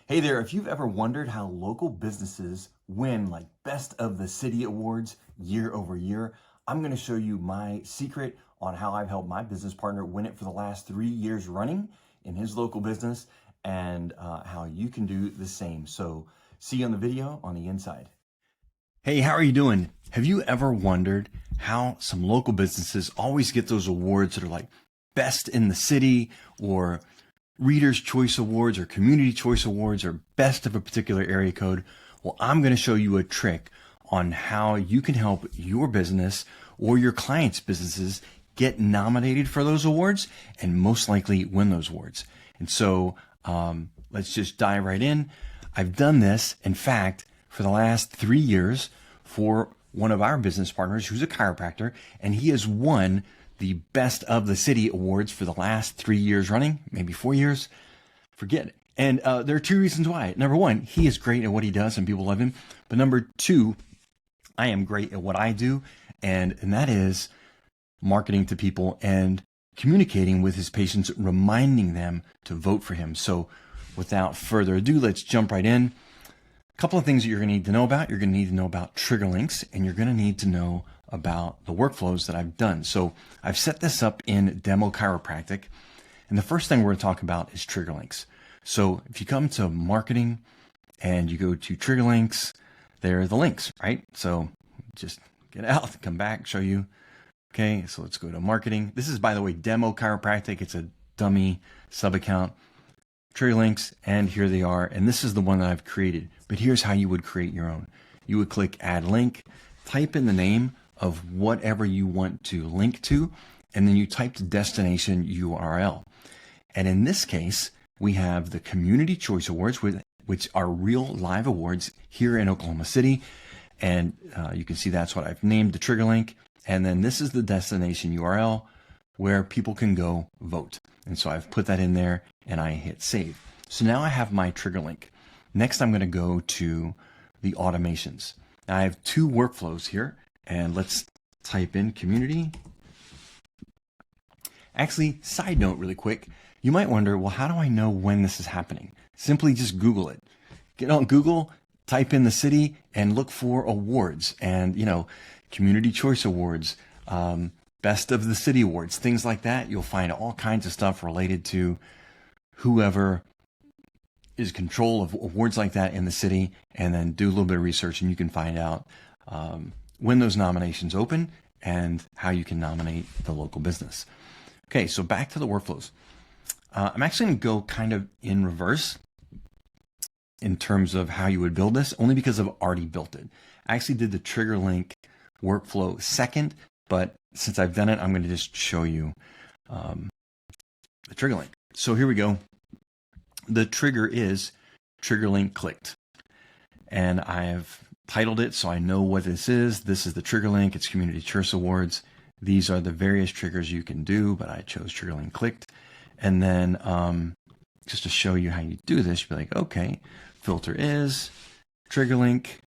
Hey there, if you've ever wondered how local businesses win like Best of the City awards year over year, I'm going to show you my secret on how I've helped my business partner win it for the last 3 years running in his local business and how you can do the same. So see you on the video on the inside. Hey, how are you doing? Have you ever wondered how some local businesses always get those awards that are like Best in the City or Reader's Choice Awards or Community Choice Awards or best of a particular area code? Well, I'm going to show you a trick on how you can help your business or your clients' businesses get nominated for those awards and most likely win those awards. And so let's just dive right in. I've done this, in fact, for the last 3 years for one of our business partners who's a chiropractor, and he has won the Best of the City awards for the last 3 years running, maybe 4 years, forget it. And there are two reasons why. Number one, he is great at what he does and people love him. But number two, I am great at what I do, and that is marketing to people and communicating with his patients, reminding them to vote for him. So without further ado, let's jump right in. A couple of things that you're going to need to know about. You're going to need to know about trigger links, and you're going to need to know about the workflows that I've done. So I've set this up in Demo Chiropractic, and the first thing we're going to talk about is trigger links. So if you come to marketing and you go to trigger links, there are the links, right? So just get out, come back, show you. Okay, so let's go to marketing. This is, by the way, Demo Chiropractic. It's a dummy sub account. Trigger links, and here they are. And this is the one that I've created. But here's how you would create your own. You would click Add Link, type in the name of whatever you want to link to, and then you type the destination URL. And in this case, we have the Community Choice Awards, which are real live awards here in Oklahoma City. And you can see that's what I've named the trigger link. And then this is the destination URL where people can go vote. And so I've put that in there and I hit save. So now I have my trigger link. Next, I'm going to go to the automations. Now I have two workflows here, and let's type in community. Actually, side note really quick, you might wonder, well, how do I know when this is happening? Simply just Google it. Get on Google, type in the city and look for awards and, Community Choice Awards, Best of the City Awards, things like that. You'll find all kinds of stuff related to whoever is control of awards like that in the city, and then do a little bit of research and you can find out when those nominations open and how you can nominate the local business. Okay, so back to the workflows. I'm actually going to go kind of in reverse in terms of how you would build this, only because I've already built it. I actually did the trigger link workflow second, but since I've done it, I'm going to just show you the trigger link. So here we go. The trigger is trigger link clicked, and I have titled it so I know what this is. This is the trigger link. It's Community Choice Awards. These are the various triggers you can do, but I chose trigger link clicked. And then just to show you how you do this, you'd be like, okay, filter is trigger link,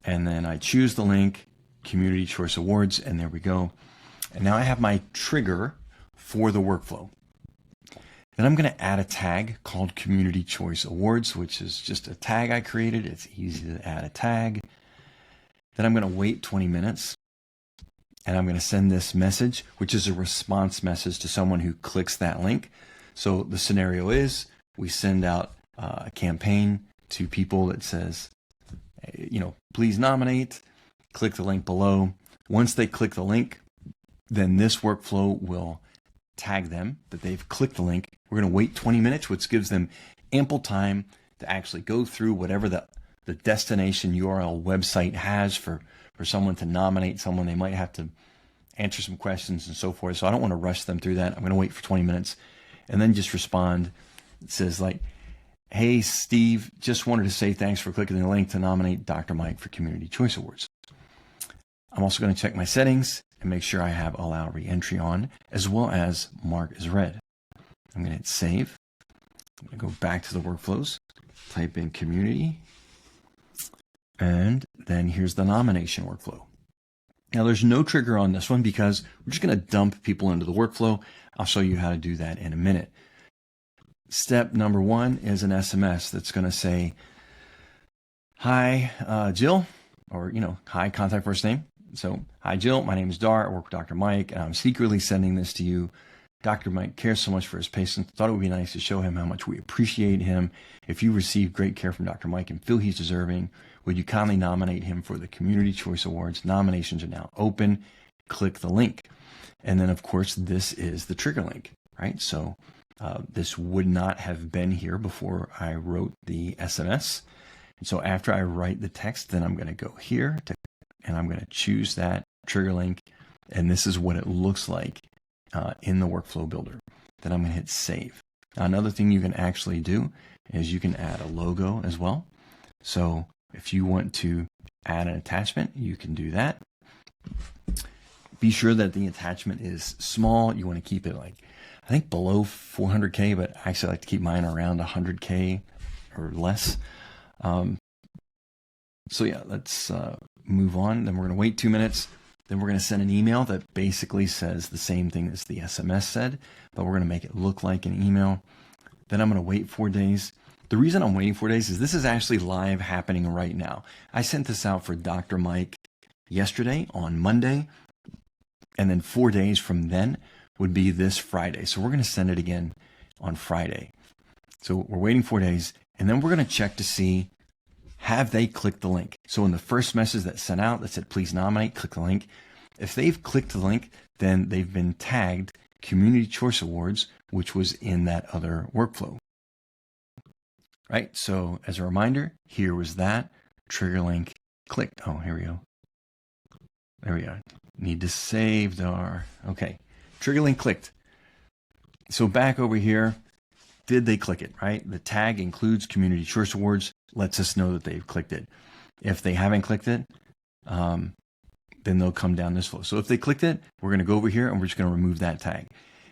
and then I choose the link, Community Choice Awards, and there we go. And now I have my trigger for the workflow. Then I'm going to add a tag called Community Choice Awards, which is just a tag I created. It's easy to add a tag. Then I'm going to wait 20 minutes, and I'm going to send this message, which is a response message to someone who clicks that link. So the scenario is we send out a campaign to people that says, please nominate, click the link below. Once they click the link, then this workflow will tag them that they've clicked the link. We're going to wait 20 minutes, which gives them ample time to actually go through whatever the destination URL website has for someone to nominate someone. They might have to answer some questions and so forth. So I don't want to rush them through that. I'm going to wait for 20 minutes and then just respond. It says like, hey, Steve, just wanted to say thanks for clicking the link to nominate Dr. Mike for Community Choice Awards. I'm also going to check my settings and make sure I have allow re-entry on, as well as mark as read. I'm going to hit save. I'm going to go back to the workflows, type in community, and then here's the nomination workflow. Now there's no trigger on this one because we're just going to dump people into the workflow. I'll show you how to do that in a minute. step number one is an SMS that's going to say, hi, Jill, or, hi, contact first name. So, hi, Jill, my name is Dar. I work with Dr. Mike, and I'm secretly sending this to you. Dr. Mike cares so much for his patients. Thought it would be nice to show him how much we appreciate him. If you receive great care from Dr. Mike and feel he's deserving, would you kindly nominate him for the Community Choice Awards? Nominations are now open. Click the link. And then, of course, this is the trigger link, right? So this would not have been here before I wrote the SMS. And so after I write the text, then I'm going to go here and I'm going to choose that trigger link. And this is what it looks like in the workflow builder. Then I'm going to hit save. Now, another thing you can actually do is you can add a logo as well. So if you want to add an attachment, you can do that. Be sure that the attachment is small. You want to keep it I think below 400K, but I actually like to keep mine around 100K or less. So yeah, let's move on. Then we're going to wait 2 minutes. Then we're going to send an email that basically says the same thing as the SMS said, but we're going to make it look like an email. Then I'm going to wait 4 days. The reason I'm waiting 4 days is this is actually live happening right now. I sent this out for Dr. Mike yesterday on Monday, and then 4 days from then would be this Friday. So we're going to send it again on Friday. So we're waiting 4 days, and then we're going to check to see, have they clicked the link? So in the first message that sent out that said, please nominate, click the link. If they've clicked the link, then they've been tagged Community Choice Awards, which was in that other workflow. Right? So as a reminder, here was that trigger link clicked. Oh, here we go. There we go. Need to save our, okay. Trigger link clicked. So back over here, did they click it, right? The tag includes Community Choice Awards, lets us know that they've clicked it. If they haven't clicked it, then they'll come down this flow. So if they clicked it, we're going to go over here and we're just going to remove that tag.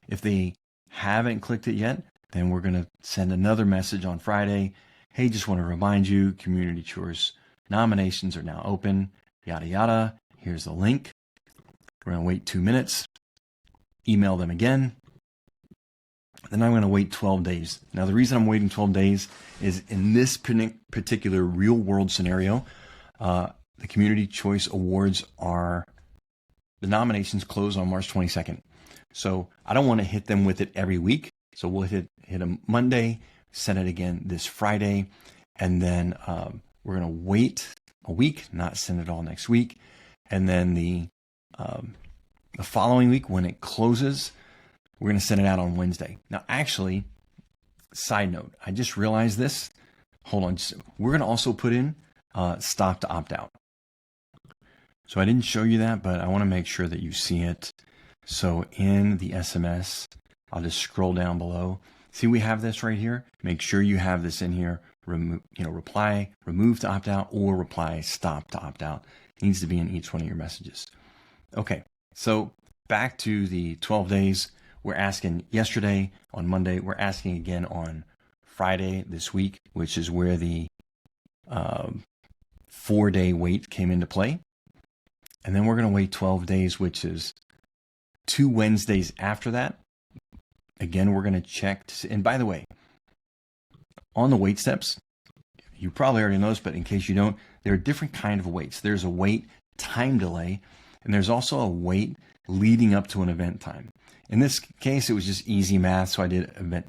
If they haven't clicked it yet, then we're going to send another message on Friday. Hey, just want to remind you, Community Choice nominations are now open, yada, yada. Here's the link. We're going to wait 2 minutes, email them again. Then I'm going to wait 12 days. Now, the reason I'm waiting 12 days is in this particular real world scenario, the Community Choice Awards the nominations close on March 22nd. So I don't want to hit them with it every week. So we'll hit them Monday, send it again this Friday, and then we're going to wait a week, not send it all next week. And then the following week when it closes, we're going to send it out on Wednesday. Now, actually, side note, I just realized this. Hold on. We're going to also put in stop to opt out. So I didn't show you that, but I want to make sure that you see it. So in the SMS, I'll just scroll down below. See, we have this right here. Make sure you have this in here. Reply, remove to opt out, or reply, stop to opt out. It needs to be in each one of your messages. Okay, so back to the 12 days. We're asking yesterday on Monday. We're asking again on Friday this week, which is where the 4-day wait came into play. And then we're going to wait 12 days, which is 2 Wednesdays after that. Again, we're going to check. And by the way, on the wait steps, you probably already know this, but in case you don't, there are different kinds of waits. There's a wait time delay, and there's also a wait leading up to an event time. In this case, it was just easy math, so I did event,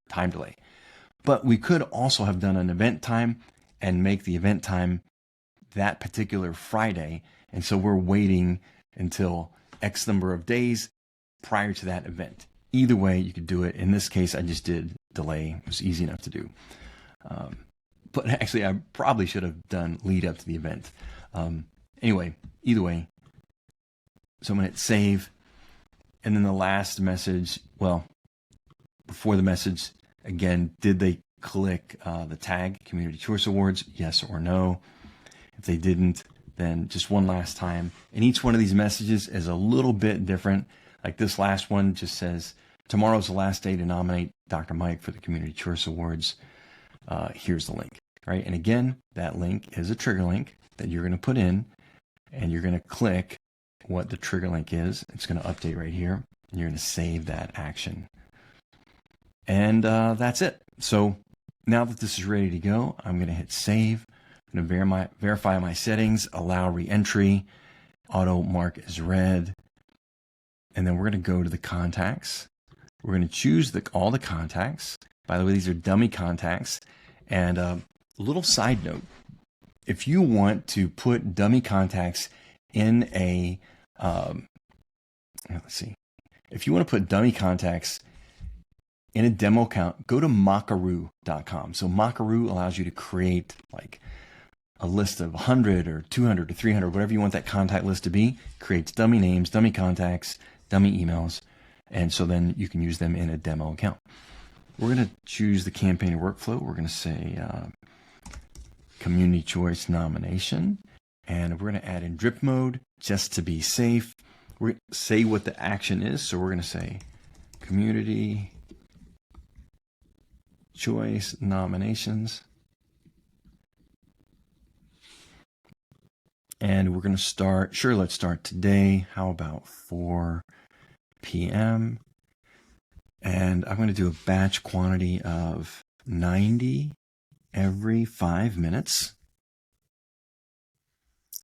time delay. But we could also have done an event time and make the event time that particular Friday. And so we're waiting until X number of days prior to that event. Either way, you could do it. In this case, I just did delay. It was easy enough to do. But actually, I probably should have done lead up to the event. Anyway, either way. So I'm going to hit save. And then the last message, well, before the message, again, did they click the tag Community Choice Awards? Yes or no? If they didn't, then just one last time. And each one of these messages is a little bit different. Like this last one just says, tomorrow's the last day to nominate Dr. Mike for the Community Choice Awards. Here's the link, right? And again, that link is a trigger link that you're going to put in, and you're going to click what the trigger link is. It's going to update right here, and you're going to save that action. And that's it. So now that this is ready to go, I'm going to hit save. I'm going to verify my settings, allow re-entry, auto mark as read. And then we're going to go to the contacts. We're going to choose all the contacts. By the way, these are dummy contacts. And a little side note, if you want to put dummy contacts in a, let's see, if you want to put dummy contacts in a demo account, go to Makaroo.com. So Makaroo allows you to create like a list of 100 or 200 or 300, whatever you want that contact list to be, creates dummy names, dummy contacts, dummy emails. And so then you can use them in a demo account. We're going to choose the campaign workflow. We're going to say community choice nomination. And we're going to add in drip mode just to be safe. We're going to say what the action is. So we're going to say community choice nominations. And we're going to start, sure, let's start today. How about 4 p.m.? And I'm going to do a batch quantity of 90 every 5 minutes.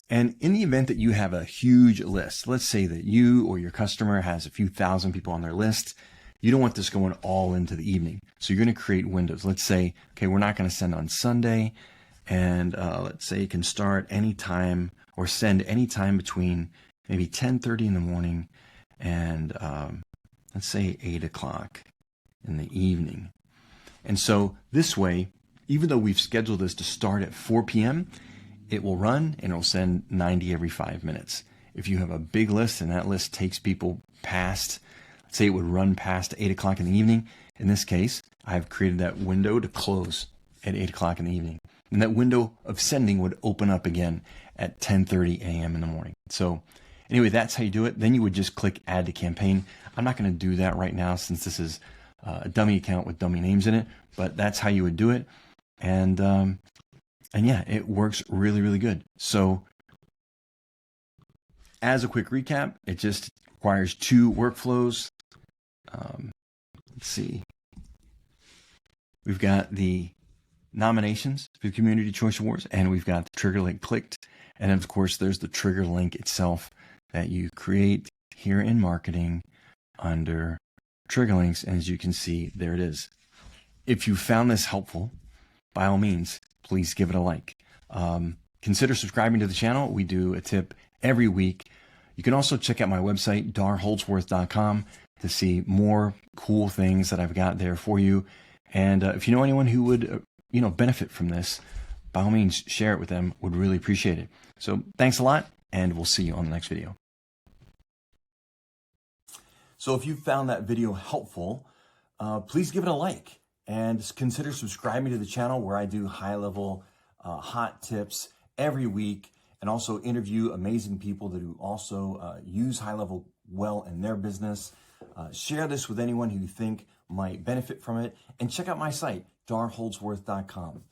And in the event that you have a huge list, let's say that you or your customer has a few thousand people on their list, you don't want this going all into the evening. So you're going to create windows. Let's say, okay, we're not going to send on Sunday. And let's say you can start anytime or send anytime between maybe 10:30 in the morning and let's say 8 o'clock in the evening. And so this way, even though we've scheduled this to start at 4 p.m., it will run and it'll send 90 every 5 minutes. If you have a big list and that list takes people past, let's say it would run past 8 o'clock in the evening. In this case, I've created that window to close at 8 o'clock in the evening. And that window of sending would open up again at 10:30 a.m. in the morning. So anyway, that's how you do it. Then you would just click add to campaign. I'm not going to do that right now since this is a dummy account with dummy names in it, but that's how you would do it. And yeah, it works really, really good. So as a quick recap, it just requires 2 workflows. Let's see. We've got the nominations for the Community Choice Awards, and we've got the trigger link clicked. And of course, there's the trigger link itself that you create here in marketing under trigger links. And as you can see, there it is. If you found this helpful, by all means, please give it a like. Consider subscribing to the channel. We do a tip every week. You can also check out my website, darholdsworth.com, to see more cool things that I've got there for you. And if you know anyone who would benefit from this, by all means, share it with them. Would really appreciate it. So thanks a lot, and we'll see you on the next video. So if you found that video helpful, please give it a like and consider subscribing to the channel where I do high-level hot tips every week and also interview amazing people that who also use HighLevel well in their business. Share this with anyone who you think might benefit from it, and check out my site, darholdsworth.com.